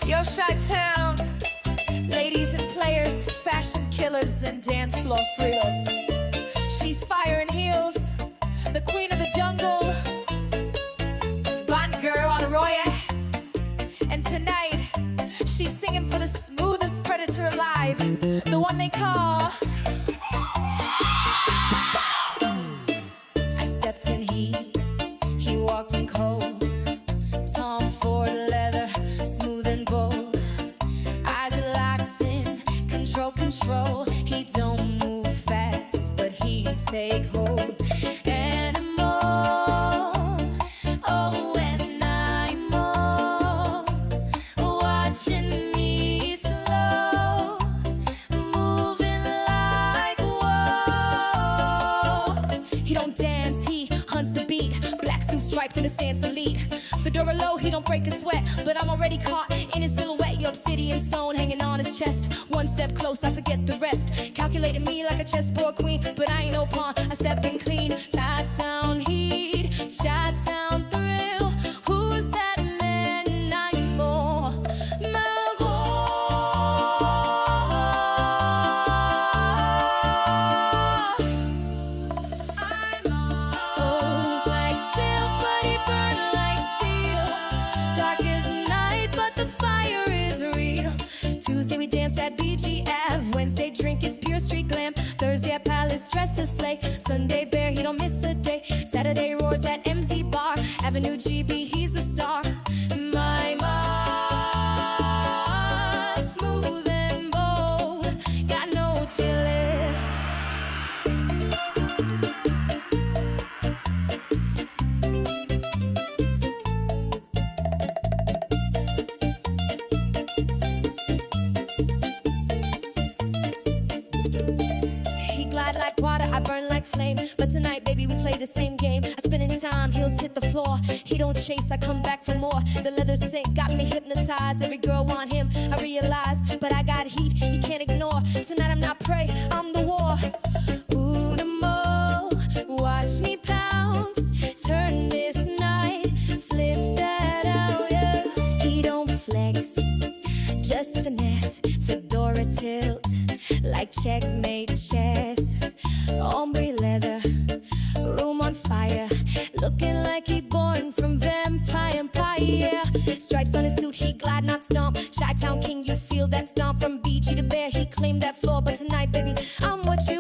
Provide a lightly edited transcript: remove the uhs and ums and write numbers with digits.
Yo, Chi-Town, ladies and players, fashion killers and dance floor freelers. She's fire in heels, the queen of the jungle, Bond girl Aurora Royale. And tonight, she's singing for the smoothest predator alive, the one they call. I stepped in heat, he walked in cold. Tom Ford Leather, smooth and bold. Eyes are locked in, control. He don't move fast, but he take hold. Animal, oh, and I'm more. Watching me slow, moving like whoa. He don't dance, he hunts the beat. Black suit striped in a stance elite. Fedora low, he don't break a sweat, but I'm already caught in his silhouette. Your obsidian stone hanging on his chest. One step close, I forget the rest. Calculated me like a chessboard queen, but I ain't no pawn, I step in clean. Chi-Town heat, Chi-Town thrill. Who's that man? I'm more. My bones like silk, but he burn like steel. Dark as night, but the fire is real. Tuesday we dance at BG Ave. Wednesday drink, it's pure street glam. Thursday at Palace, dressed to slay. Sunday bear, he don't miss a day. Saturday roars at MZ Bar. Avenue GB, he's the star. My smooth and bold, got no chillin'. He glide like water, I burn like flame. But tonight, baby, we play the same game. I spin in time, heels hit the floor. He don't chase, I come back for more. The leather sink got me hypnotized. Every girl want him, I realize. But I got heat, he can't ignore. Tonight I'm not prey, I'm the war. Ooh, the more, watch me pounce. Turn this night, flip that out, yeah. He don't flex, just finesse. Fedora tilt, like checkmate chess. Ombré leather, room on fire. Looking like he born from vampire empire, yeah. Stripes on his suit, he glide, not stomp. Chi-Town king, you feel that stomp. From BG to Bear, he claimed that floor. But tonight, baby, I'm what you